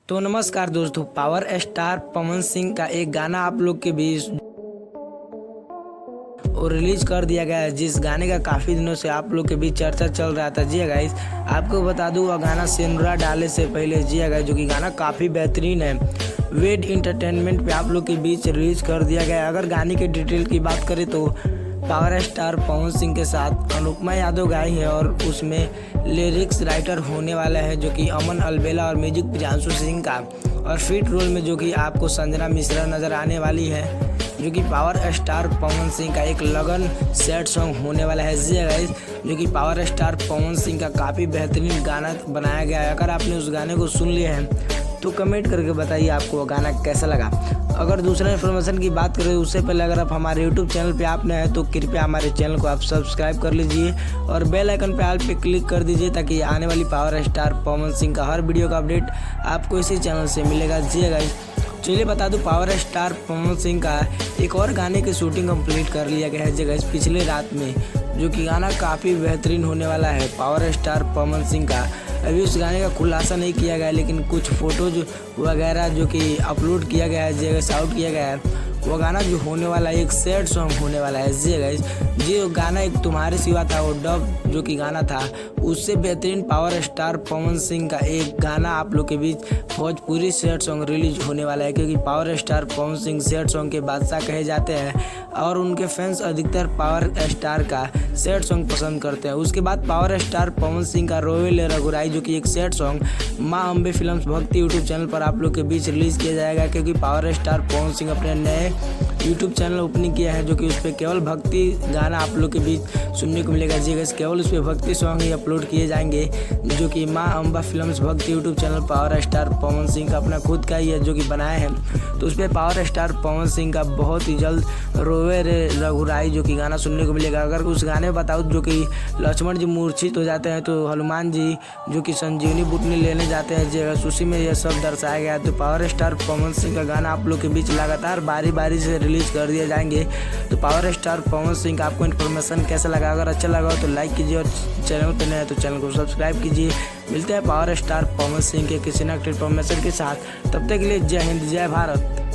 तो नमस्कार दोस्तों, पावर स्टार पवन सिंह का एक गाना आप लोग के बीच और रिलीज कर दिया गया है, जिस गाने का काफ़ी दिनों से आप लोग के बीच चर्चा चल रहा था। जी गाइस, आपको बता दूं वह गाना सिंदूरा डाले से पहले जी गाइस, जो कि गाना काफ़ी बेहतरीन है, वेड इंटरटेनमेंट पे आप लोग के बीच रिलीज कर दिया गया है। अगर गाने के डिटेल की बात करें तो पावर स्टार पवन सिंह के साथ अनुपमा यादव गाई है और उसमें लिरिक्स राइटर होने वाला है जो कि अमन अलबेला और म्यूजिक प्रियांशु सिंह का, और फीट रोल में जो कि आपको संजना मिश्रा नज़र आने वाली है, जो कि पावर स्टार पवन सिंह का एक लगन सैड सॉन्ग होने वाला है। जी गाइस, जो कि पावर स्टार पवन सिंह का काफ़ी बेहतरीन गाना बनाया गया है। अगर आपने उस गाने को सुन लिया है तो कमेंट करके बताइए आपको वो गाना कैसा लगा। अगर दूसरा इन्फॉर्मेशन की बात करें उससे पहले अगर आप हमारे यूट्यूब चैनल पे आप नए हैं तो कृपया हमारे चैनल को आप सब्सक्राइब कर लीजिए और बेल आइकन पे ऑल पे क्लिक कर दीजिए, ताकि आने वाली पावर स्टार पवन सिंह का हर वीडियो का अपडेट आपको इसी चैनल से मिलेगा। जी गाइस, चलिए बता दूं, पावर स्टार पवन सिंह का एक और गाने की शूटिंग कंप्लीट कर लिया गया है जगह पिछले रात में, जो कि गाना काफ़ी बेहतरीन होने वाला है पावर स्टार पवन सिंह का। अभी उस गाने का खुलासा नहीं किया गया है, लेकिन कुछ फोटोज वगैरह जो कि अपलोड किया गया है, जगह आउट किया गया है, वो गाना जो होने वाला है एक सैड सॉन्ग होने वाला है। जी गाइस, जो गाना एक तुम्हारे सिवा था, वो डब जो कि गाना था, उससे बेहतरीन पावर स्टार पवन सिंह का एक गाना आप लोग के बीच भोजपुरी सैड सॉन्ग रिलीज होने वाला है, क्योंकि power star Pawan Singh sad song के बादशाह कहे जाते हैं और उनके फैंस अधिकतर पावर स्टार का सैड सॉन्ग पसंद करते हैं। उसके बाद पावर स्टार पवन सिंह का रोवे ले रघुराई, जो कि एक सैड सॉन्ग माँ अम्बे फिल्म्स भक्ति यूट्यूब चैनल पर आप लोग के बीच रिलीज किया जाएगा, क्योंकि पावर स्टार पवन सिंह अपने नए यूट्यूब चैनल ओपनिंग किया है, जो कि उस पर केवल भक्ति गाना आप लोग के बीच सुनने को मिलेगा। जी गाइस, केवल उस पर भक्ति सॉन्ग ही अपलोड किए जाएंगे, जो कि माँ अम्बा फिल्म्स भक्ति YouTube channel power star Pawan Singh का अपना खुद का ही है जो कि बनाए हैं। तो उस पर पावर स्टार पवन सिंह का बहुत ही जल्द रोवे रे रघुराई जो कि गाना सुनने को मिलेगा। अगर उस गाने में बताऊँ जो कि लक्ष्मण जी मूर्छित हो जाते हैं तो हनुमान जी जो कि संजीवनी बूटी लेने जाते हैं, जी उसी में यह सब दर्शाया गया है। तो पावर स्टार पवन सिंह का गाना आप लोग के बीच लगातार बारी बारी से रिलीज कर दिए जाएंगे। तो पावर स्टार पवन सिंह का आपको इन्फॉर्मेशन कैसा लगा? अगर अच्छा लगा हो तो लाइक कीजिए और चैनल पर नए हैं तो चैनल को सब्सक्राइब कीजिए। मिलते हैं पावर स्टार पवन सिंह के किसी न किसी इन्फॉर्मेशन के साथ, तब तक के लिए जय हिंद जय भारत।